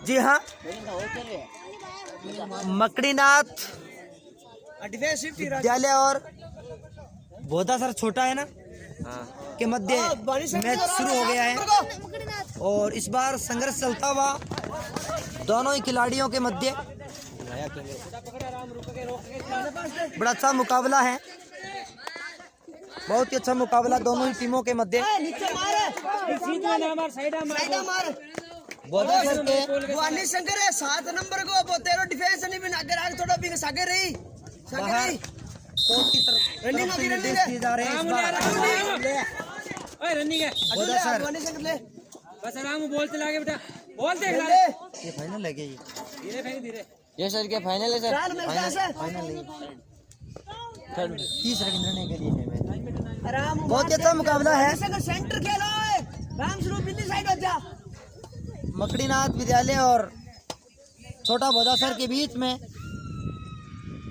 जी हाँ, मकड़ीनाथ विद्यालय और बोधा सर छोटा है ना के मध्य मैच शुरू हो गया है और इस बार संघर्ष चलता हुआ दोनों ही खिलाड़ियों के मध्य बड़ा अच्छा मुकाबला है। बहुत ही अच्छा मुकाबला दोनों ही टीमों के मध्य। बोधा सर के शंकर है 7 नंबर को बोतेरो डिफेंस नहीं बिना अगर आगे थोड़ा बिन सागर रही बाहर कोर्ट की तरफ निर्देश दिए जा रहे हैं। इस बार रनिंग है बोधा सर बस आराम बोलते लागे बेटा बोलते ये फाइनल है क्या? धीरे फेंक धीरे ये सर क्या फाइनल है सर? फाइनल नहीं, तीसरे के निर्णय के लिए है मैच। आराम बहुत ही अच्छा मुकाबला है। सेंटर खेलो राम शुरू बिल्ली साइड हो जा। मकड़ीनाथ विद्यालय और छोटा बोधा सर के बीच में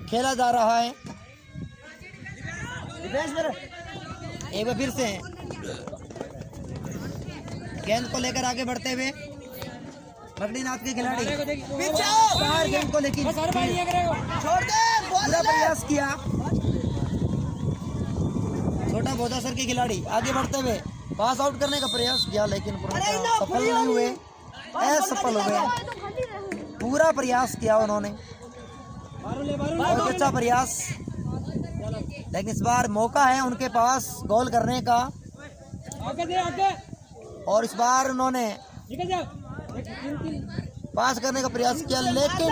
खेला जा रहा है। एक बार फिर से गेंद को लेकर आगे बढ़ते हुए मकड़ीनाथ के खिलाड़ी बाहर गेंद को लेकर पूरा प्रयास किया। छोटा बोधा सर के खिलाड़ी आगे बढ़ते हुए पास आउट करने का प्रयास किया लेकिन सफल नहीं हुए, असफल हो गए। पूरा प्रयास किया उन्होंने, बहुत अच्छा प्रयास, लेकिन इस बार मौका है उनके पास गोल करने का और इस बार उन्होंने पास करने का प्रयास किया लेकिन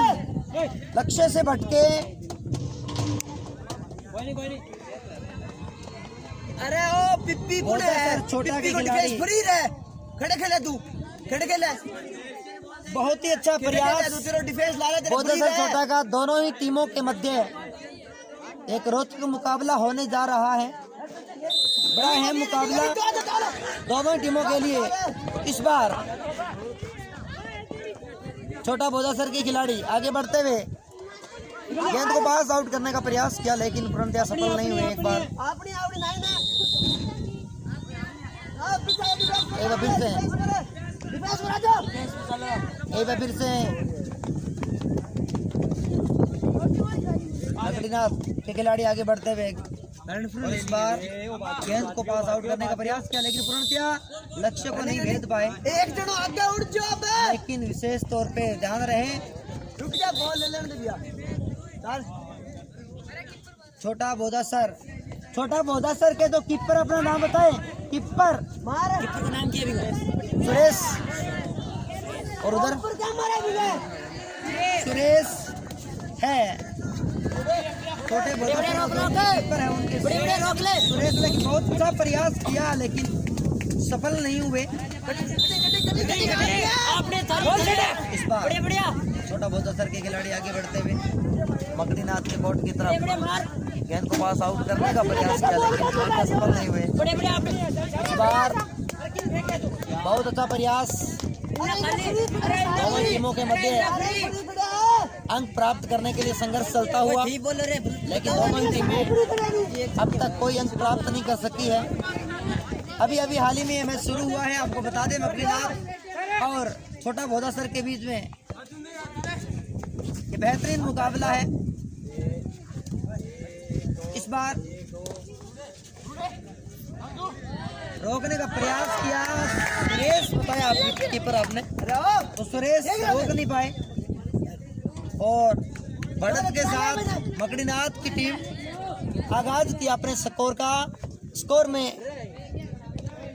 लक्ष्य से भटके। अरे ओ पिप्पी बोधा सर छोटा के खिलाड़ी फ्री रहे खड़े खेले तू खड़े खेले बहुत ही अच्छा प्रयास तेरा डिफेंस ला रहे बोधा सर छोटा का। दोनों ही टीमों के मध्य एक रोचक मुकाबला होने जा रहा है। बड़ा अहम मुकाबला दोनों ही टीमों के लिए। इस बार छोटा बोधा सर के खिलाड़ी आगे बढ़ते हुए गेंद को पास आउट करने का प्रयास किया लेकिन पूर्णतः सफल नहीं हुए। एक बार फिर से मकड़ीनाथ के खिलाड़ी आगे बढ़ते हुए और इस बार गेंद को पास आउट करने का प्रयास किया लेकिन पूर्णतः लक्ष्य को नहीं भेद पाए। एक जनो आगे उठ जाओ बे लेकिन विशेष तौर पे ध्यान रहे रुक जा बॉल ले लेने दे भैया चल। छोटा बोधा सर के तो कीपर अपना नाम बताए। कीपर मार नाम क्या भी सुरेश और उधर ऊपर क्या मारा भी सुरेश है। छोटे बोधा सर कीपर है उनके सुरेश ने बहुत अच्छा प्रयास किया लेकिन सफल नहीं हुए। इस बार छोटा बोधा सर के खिलाड़ी आगे बढ़ते हुए मकड़ीनाथ के कोर्ट की तरफ गेंद को पास आउट करने का प्रयास किया लेकिन सफल नहीं हुए। इस बार बहुत अच्छा प्रयास दोनों टीमों के मध्य अंक प्राप्त करने के लिए संघर्ष चलता हुआ लेकिन दोनों ही टीमें अब तक कोई अंक प्राप्त नहीं कर सकी है। अभी हाल ही में मैच शुरू हुआ है। आपको बता दें मकड़ीनाथ और छोटा बोधा सर के बीच में ये बेहतरीन मुकाबला है। इस बार रोकने का प्रयास किया सुरेश बताया आपने कीपर आपने तो सुरेश रोक नहीं पाए और बढ़त के साथ मकड़ीनाथ की टीम आगाज किया अपने स्कोर में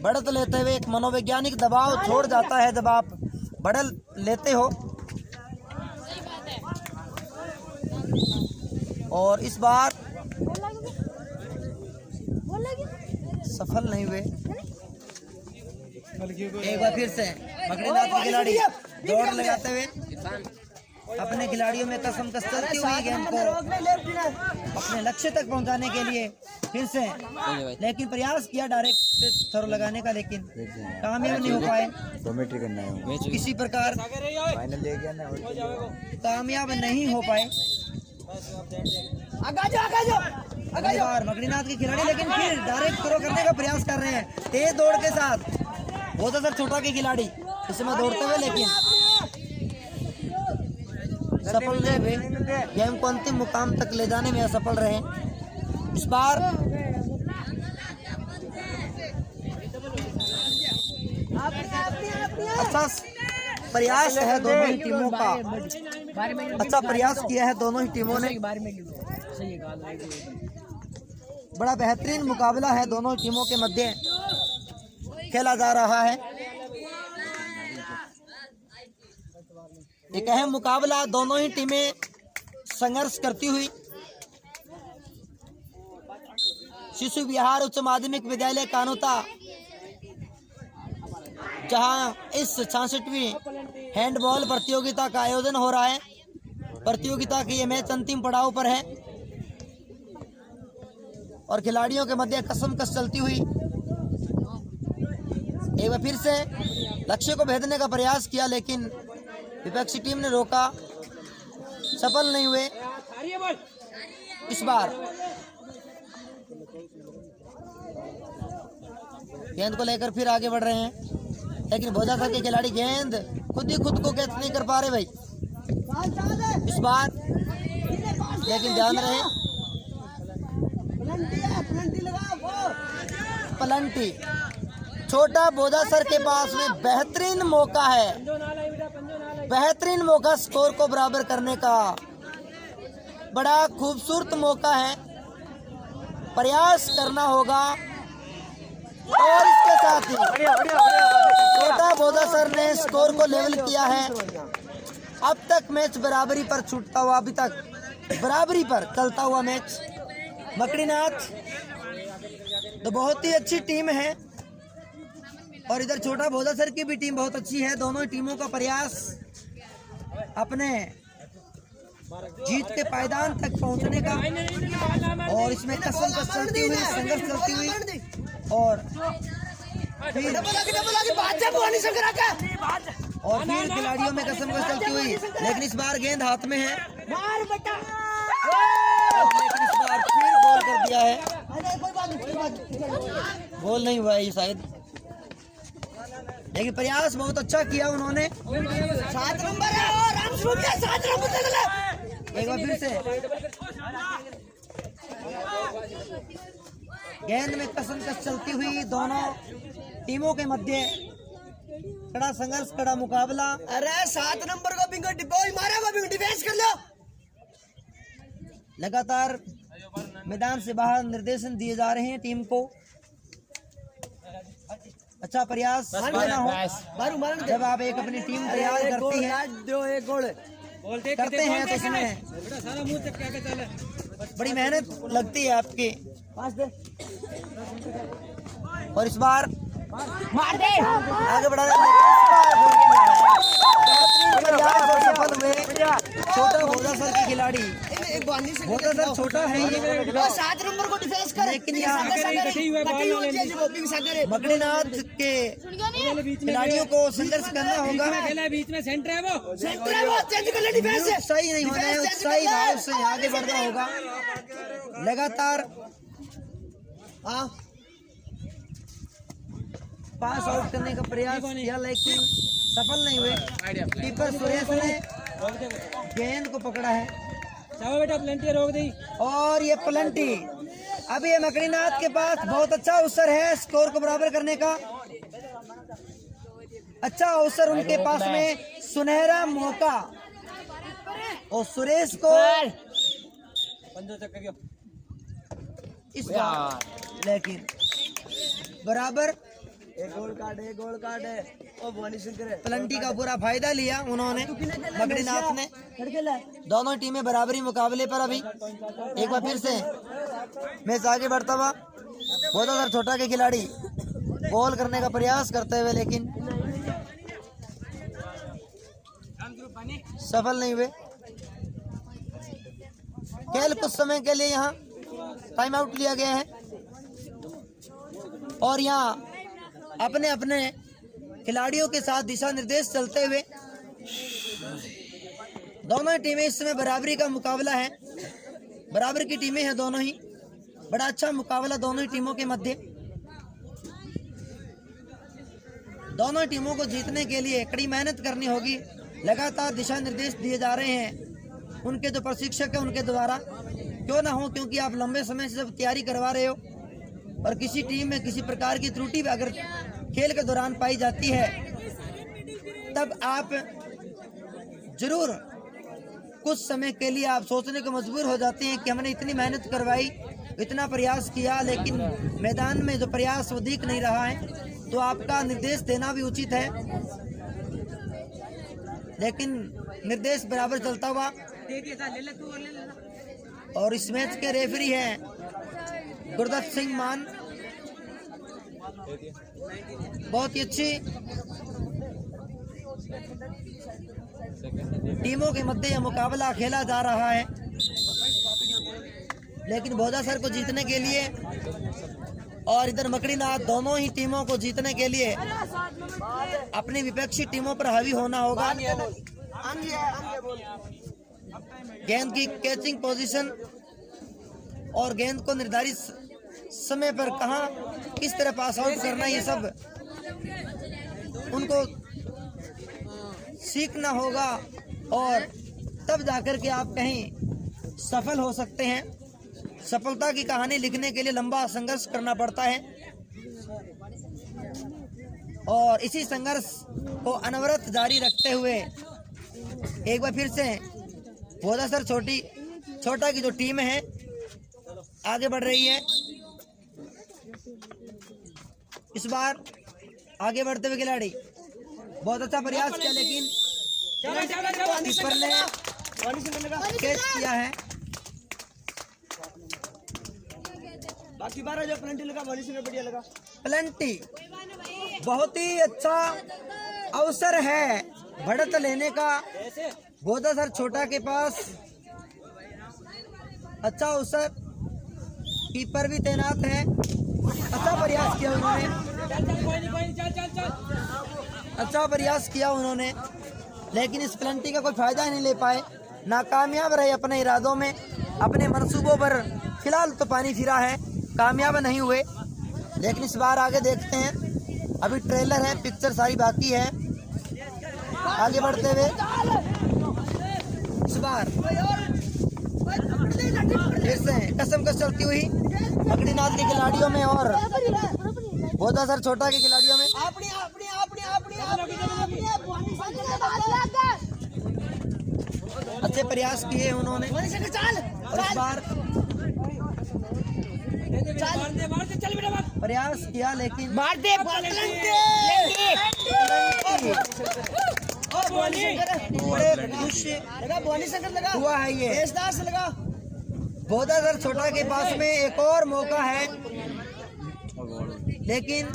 बढ़त लेते हुए। एक मनोवैज्ञानिक दबाव छोड़ जाता है जब आप बढ़त लेते हो और इस बार सफल नहीं हुए। एक बार फिर से मकड़ीनाथ के खिलाड़ी दौड़ लगाते हुए अपने खिलाड़ियों में कसमकस चलती हुई गेंद को अपने लक्ष्य तक पहुंचाने के लिए फिर से लेकिन प्रयास किया डायरेक्ट थ्रो लगाने का लेकिन कामयाब नहीं हो पाए। किसी प्रकार कामयाब नहीं हो पाए। बार मकड़ीनाथ के खिलाड़ी लेकिन फिर डायरेक्ट थ्रो करने का प्रयास कर रहे हैं तेज दौड़ के साथ। बोधा सर छोटा के खिलाड़ी इस समय दौड़ते हुए लेकिन सफल नहीं हुए, गेम को अंतिम मुकाम तक ले जाने में असफल रहे। इस बार अच्छा प्रयास है दोनों ही टीमों का, अच्छा प्रयास किया है दोनों ही टीमों ने। बड़ा बेहतरीन मुकाबला है दोनों टीमों के मध्य खेला जा रहा है। एक अहम मुकाबला, दोनों ही टीमें संघर्ष करती हुई शिशु विहार उच्च माध्यमिक विद्यालय कानोता, जहां इस 66वीं हैंडबॉल प्रतियोगिता का आयोजन हो रहा है। प्रतियोगिता की ये मैच अंतिम पड़ाव पर है और खिलाड़ियों के मध्य कसमकस चलती हुई एक बार फिर से लक्ष्य को भेदने का प्रयास किया, लेकिन विपक्षी टीम ने रोका, सफल नहीं हुए। इस बार गेंद को लेकर फिर आगे बढ़ रहे हैं, लेकिन भोजासर के खिलाड़ी गेंद खुद ही खुद को कैच नहीं कर पा रहे भाई इस बार। लेकिन ध्यान रहे, पलंटी छोटा भोजासर के पास में बेहतरीन मौका है, बेहतरीन मौका स्कोर को बराबर करने का, बड़ा खूबसूरत मौका है, प्रयास करना होगा। और इसके साथ ही छोटा भोजासर ने स्कोर को लेवल किया है। अब तक मैच बराबरी पर छूटता हुआ, अभी तक बराबरी पर चलता हुआ मैच। मकड़ीनाथ तो बहुत ही अच्छी टीम है और इधर छोटा भोजासर की भी टीम बहुत अच्छी है। दोनों टीमों का प्रयास अपने जीत के पायदान तक पहुंचने का, और इसमें कसमकस चलती हुई, संघर्ष चलती हुई और फिर खिलाड़ियों में कसमकस चलती हुई। लेकिन इस बार गेंद हाथ में है, लेकिन इस बार फिर गोल कर दिया है। गोल नहीं हुआ है शायद, लेकिन प्रयास बहुत अच्छा किया उन्होंने। 7 नंबर है और 7 नंबर एक बार फिर से गेंद में कसमकस चलती हुई दोनों टीमों के मध्य कड़ा संघर्ष, कड़ा मुकाबला। अरे 7 नंबर को बिंगो डिब्बो मारा, वो बिंगो डिफेंस कर लो। लगातार मैदान से बाहर निर्देशन दिए जा रहे हैं टीम को। अच्छा प्रयास करना हो, जब आप एक अपनी टीम तैयार करती है, करते हैं तो इसमें बड़ी मेहनत लगती है आपकी। और इस बार मार दे, आगे बढ़ा सफल हुए छोटा भोजासर के खिलाड़ी। भोजासर छोटा है ये, 7 नंबर को डिफेंस कर, लेकिन यहाँ मकड़ीनाथ के खिलाड़ियों को संघर्ष करना होगा। बीच में सेंटर है वो चेंज कर ले डिफेंस। उत्साही नहीं होना है, उत्साही भाव से आगे बढ़ना होगा। लगातार पास आउट करने का प्रयास किया, लेकिन सफल नहीं हुए। कीपर सुरेश ने गेंद को पकड़ा है। चाहो बेटा प्लेंटी रोक दी, और ये प्लेंटी। अभी ये मकड़ीनाथ के पास बहुत अच्छा अवसर है स्कोर को बराबर करने का, अच्छा अवसर उनके पास में, सुनहरा मौका। और सुरेश को इस बार लेकिन बराबर गोल कार्ड है। ओ भवानी शंकर प्लेंटी का पूरा फायदा लिया उन्होंने, मकड़ीनाथ ने। दोनों टीमें बराबरी मुकाबले पर। अभी एक बार फिर से मैच आगे बढ़ता हुआ, भोजासर छोटा के खिलाड़ी गोल करने का प्रयास करते हुए, लेकिन सफल नहीं हुए। खेल कुछ समय के लिए यहाँ टाइम आउट लिया गया है और यहाँ अपने अपने खिलाड़ियों के साथ दिशा निर्देश चलते हुए दोनों टीमें इस समय बराबरी का मुकाबला है। बराबर की टीमें हैं दोनों ही, बड़ा अच्छा मुकाबला दोनों ही टीमों के मध्य। दोनों टीमों को जीतने के लिए कड़ी मेहनत करनी होगी। लगातार दिशा निर्देश दिए जा रहे हैं उनके जो प्रशिक्षक है उनके द्वारा क्यों ना हो, क्योंकि आप लंबे समय से जब तैयारी करवा रहे हो और किसी टीम में किसी प्रकार की त्रुटि अगर खेल के दौरान पाई जाती है तब आप जरूर कुछ समय के लिए आप सोचने को मजबूर हो जाते हैं कि हमने इतनी मेहनत करवाई, इतना प्रयास किया, लेकिन मैदान में जो प्रयास वो दिख नहीं रहा है, तो आपका निर्देश देना भी उचित है। लेकिन निर्देश बराबर चलता हुआ और इस मैच के रेफरी हैं गुरदत्त सिंह मान। बहुत ही अच्छी टीमों के मध्य यह मुकाबला खेला जा रहा है, लेकिन भोजासर को जीतने के लिए और इधर मकड़ीनाथ, दोनों ही टीमों को जीतने के लिए अपनी विपक्षी टीमों पर हावी होना होगा। गेंद की कैचिंग पोजीशन और गेंद को निर्धारित समय पर कहां किस तरह पास आउट करना, ये सब उनको सीखना होगा और तब जाकर के आप कहीं सफल हो सकते हैं। सफलता की कहानी लिखने के लिए लंबा संघर्ष करना पड़ता है और इसी संघर्ष को अनवरत जारी रखते हुए एक बार फिर से भोजासर छोटा की जो टीम है आगे बढ़ रही है। इस बार आगे बढ़ते हुए खिलाड़ी बहुत अच्छा प्रयास किया, लेकिन कीपर ने कैच किया है। बाकी 12 जो प्लेंटी लगा वॉली से बढ़िया लगा। प्लेंटी बहुत ही अच्छा अवसर है बढ़त लेने का। भोजासर छोटा के पास अच्छा अवसर, कीपर भी तैनात है। अच्छा प्रयास किया उन्होंने, अच्छा प्रयास किया उन्होंने, लेकिन इस प्लेंटी का कोई फायदा ही नहीं ले पाए। नाकामयाब रहे अपने इरादों में, अपने मंसूबों पर फिलहाल तो पानी फिरा है, कामयाब नहीं हुए। लेकिन इस बार आगे देखते हैं, अभी ट्रेलर है, पिक्चर सारी बाकी है। आगे बढ़ते हुए इस बार फिर से कसमकस चलती हुई मकड़ीनाथ के खिलाड़ियों में और भोजासर छोटा के खिलाड़ियों में अच्छे प्रयास किए उन्होंने। और इस बार प्रयास किया, लेकिन बड़े खुश हुआ है ये। भोजासर छोटा के पास में एक और मौका है, लेकिन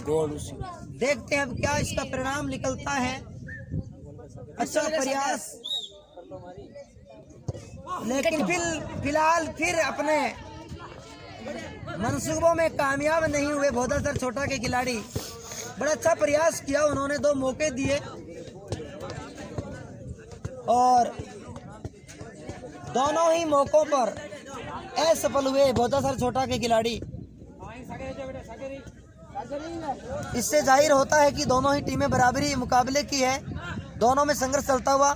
देखते हैं अब क्या इसका परिणाम निकलता है। अच्छा प्रयास, लेकिन फिलहाल फिर अपने मंसूबों में कामयाब नहीं हुए। भोजासर छोटा के खिलाड़ी बड़ा अच्छा प्रयास किया उन्होंने, 2 मौके दिए और दोनों ही मौकों पर असफल हुए भोजासर छोटा के खिलाड़ी। इससे जाहिर होता है कि दोनों ही टीमें बराबरी मुकाबले की है, दोनों में संघर्ष चलता हुआ।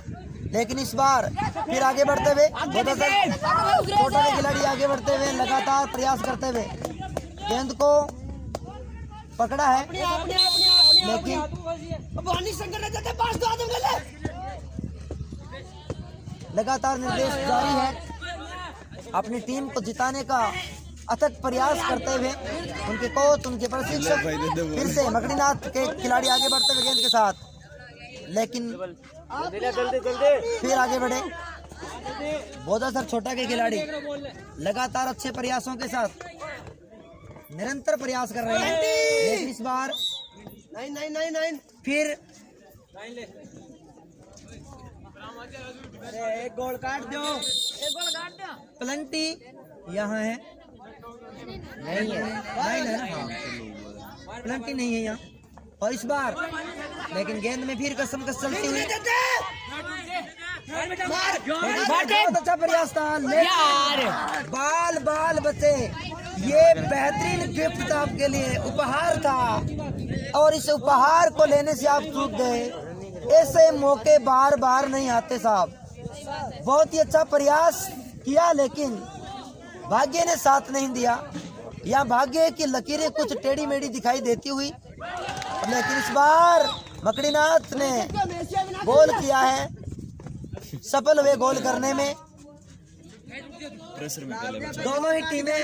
लेकिन इस बार फिर आगे बढ़ते हुए भोजासर छोटा के खिलाड़ी आगे बढ़ते हुए लगातार प्रयास करते हुए गेंद को पकड़ा है, लेकिन लगातार निर्देश जारी है। अपनी टीम को जिताने का अथक प्रयास करते हुए उनके कोच, उनके प्रशिक्षक फिर से मकड़ीनाथ के खिलाड़ी आगे बढ़ते हुए गेंद के साथ, लेकिन फिर आगे बढ़े भोजासर छोटा के खिलाड़ी लगातार अच्छे प्रयासों के साथ निरंतर प्रयास कर रहे हैं। लेकिन इस बार 9 फिर एक गोल काट दो, प्लेंटी यहाँ है, नहीं है, प्लेंटी नहीं है यहाँ। और इस बार लेकिन गेंद में फिर कसमकस चलती हुई बहुत अच्छा प्रयास था, लेकिन बाल बचे। ये बेहतरीन गिफ्ट था आपके लिए, उपहार था, और इस उपहार को लेने से आप चूक गए। ऐसे मौके बार बार नहीं आते साहब, बहुत ही अच्छा प्रयास किया लेकिन भाग्य ने साथ नहीं दिया। या भाग्य की लकीरें कुछ टेढ़ी मेढ़ी दिखाई देती हुई, लेकिन इस बार मकड़ीनाथ ने गोल किया है। सफल हुए गोल करने में। दोनों ही टीमें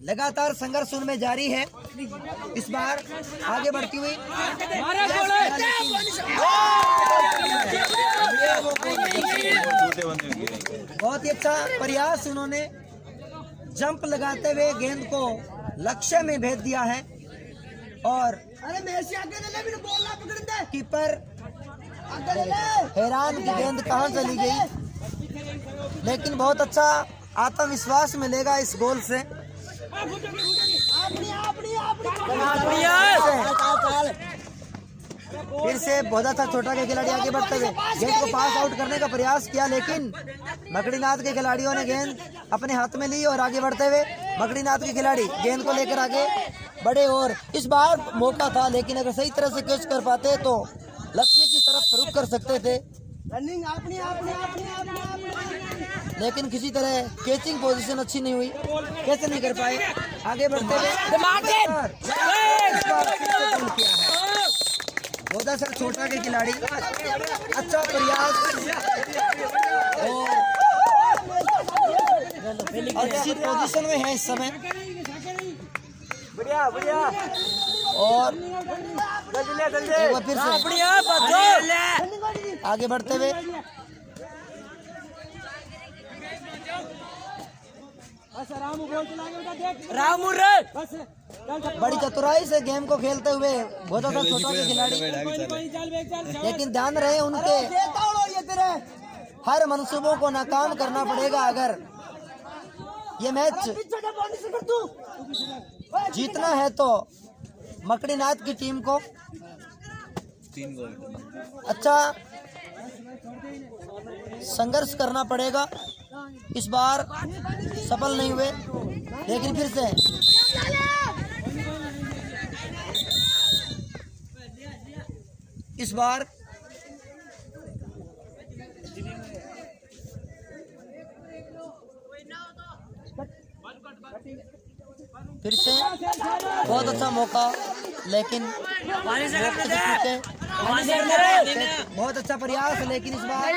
लगातार संघर्ष उनमें जारी है। इस बार आगे बढ़ती हुई बहुत ही अच्छा प्रयास, उन्होंने जंप लगाते हुए गेंद को लक्ष्य में भेज दिया है और कीपर हैरान की गेंद कहां चली गई, लेकिन बहुत अच्छा आत्मविश्वास मिलेगा इस गोल से। फिर से बहुत अच्छा छोटा के खिलाड़ी आगे बढ़ते हुए गेंद को पास आउट करने का प्रयास किया, लेकिन मकड़ीनाथ के खिलाड़ियों ने गेंद अपने हाथ में ली और आगे बढ़ते हुए मकड़ीनाथ के खिलाड़ी गेंद को लेकर आगे बढ़े और इस बार मौका था, लेकिन अगर सही तरह से कैच कर पाते तो लक्ष्य की तरफ रुख कर सकते थे, लेकिन किसी तरह कैचिंग पोजीशन अच्छी नहीं हुई, कैसे नहीं कर पाए। आगे बढ़ते हुए बहुत सर छोटा के खिलाड़ी अच्छा प्रयास और अच्छी पोजीशन में है इस समय और एक बार फिर से आगे बढ़ते हुए बड़ी चतुराई से गेम को खेलते हुए बहुत अच्छा छोटा के खिलाड़ी, लेकिन ध्यान रहे उनके हर मंसूबों को नाकाम करना पड़ेगा। अगर ये मैच जीतना है तो मकड़ीनाथ की टीम को अच्छा संघर्ष करना पड़ेगा। इस बार सफल नहीं हुए, लेकिन फिर से इस बार फिर से बहुत अच्छा मौका, लेकिन बहुत अच्छा प्रयास, लेकिन इस बार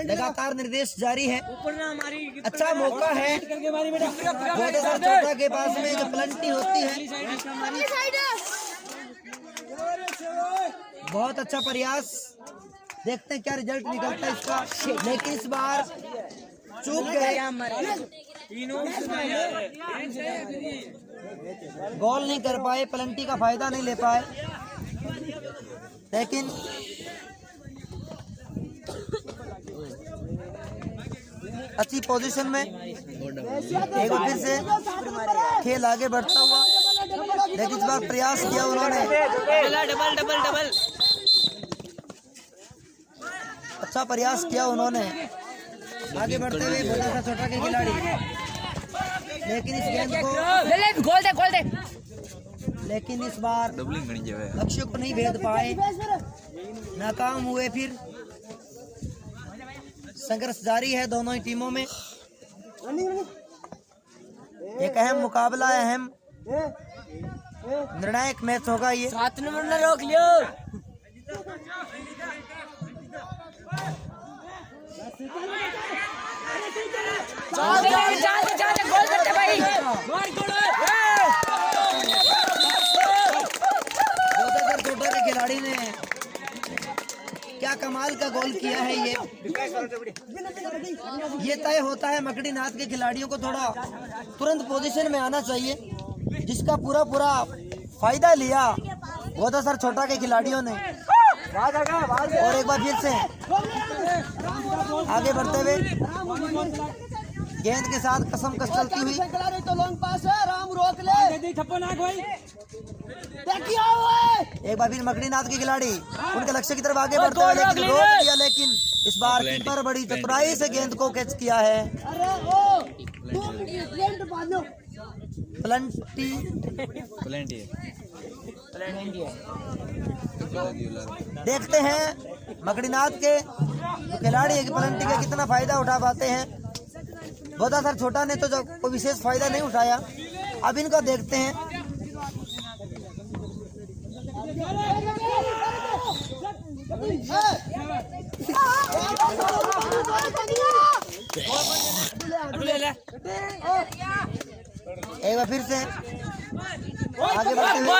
लगातार निर्देश जारी है। अच्छा मौका है के पास में जो प्लंटी होती है। बहुत अच्छा प्रयास, देखते हैं क्या रिजल्ट निकलता है इसका, लेकिन इस बार चूक गए, गोल नहीं कर पाए, प्लंटी का फायदा नहीं ले पाए, लेकिन अच्छी पोजीशन में एक बार फिर से खेल आगे बढ़ता हुआ, लेकिन इस बार प्रयास किया उन्होंने, डबल अच्छा प्रयास किया उन्होंने आगे बढ़ते हुए बहुत छोटा के खिलाड़ी, लेकिन इस गेंद को गोल दे, लेकिन इस बार लक्ष्य को नहीं भेद पाए, नाकाम हुए। फिर संघर्ष जारी है दोनों ही टीमों में। एक अहम मुकाबला, अहम निर्णायक मैच होगा ये। 7 नंबर ने रोक लियो। गोल करते भाई, छोटा के खिलाड़ी ने क्या कमाल का गोल किया है। ये तय होता है मकड़ीनाथ के खिलाड़ियों को थोड़ा तुरंत पोजीशन में आना चाहिए, जिसका पूरा फायदा लिया बहुत सर छोटा के खिलाड़ियों ने। और एक बार फिर से आगे बढ़ते हुए गेंद के साथ कसमकस चलती हुई, तो लॉन्ग पास है, राम रोक ले, एक बार फिर मकड़ीनाथ के खिलाड़ी उनके लक्ष्य की तरफ आगे बढ़ते हुए, लेकिन रोक दिया, लेकिन इस बार कीपर बड़ी चतुराई से गेंद को कैच किया है। प्लंटी देखते हैं मकड़ीनाथ के खिलाड़ी है कि प्लंटी का कितना फायदा उठा पाते हैं। बोधा सर छोटा ने तो जो कोई विशेष फायदा नहीं उठाया। अब इनको देखते हैं। एक बार फिर से आगे बढ़ते हुए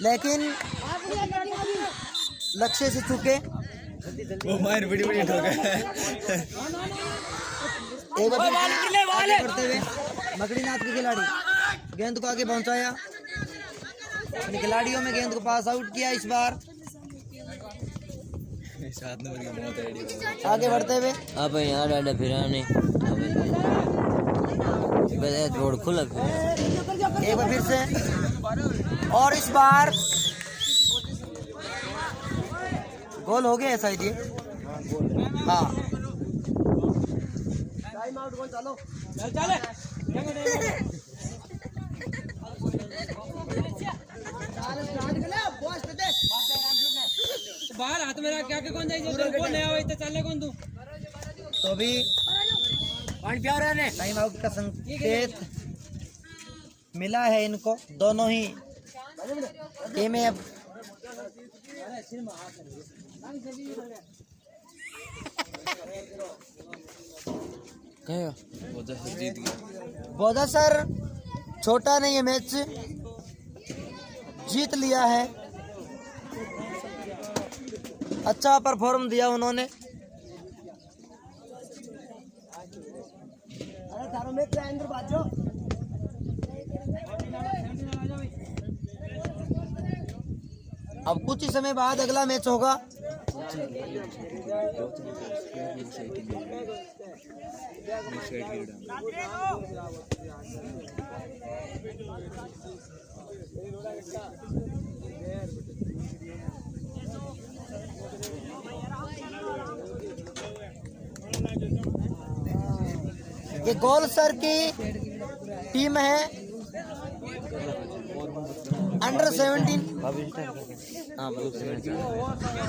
लेकिन लक्ष्य से चुके। वो मार बड़ी बड़ी ठोका। एक बार आगे बढ़ते हुए मकड़ीनाथ के खिलाड़ी गेंद को आगे पहुंचाया। अपने खिलाड़ियों में गेंद को पास आउट किया। इस बार आगे बढ़ते हुए अब यहाँ डाला फिर रोड खुला। एक बार फिर से और इस बार गोल हो गया शायद ये। हाँ बाहर हाथ में रख क्या कौन जाएगी तो कौन नया हो इतना चलने कौन तू तो भी टाइम आउट का संकेत मिला है इनको। दोनों ही टीमें अब बोधा सर छोटा ने ये मैच जीत लिया है। अच्छा परफॉर्म दिया उन्होंने। अब कुछ ही समय बाद अगला मैच होगा। ये गोल सर की टीम है अंडर 17।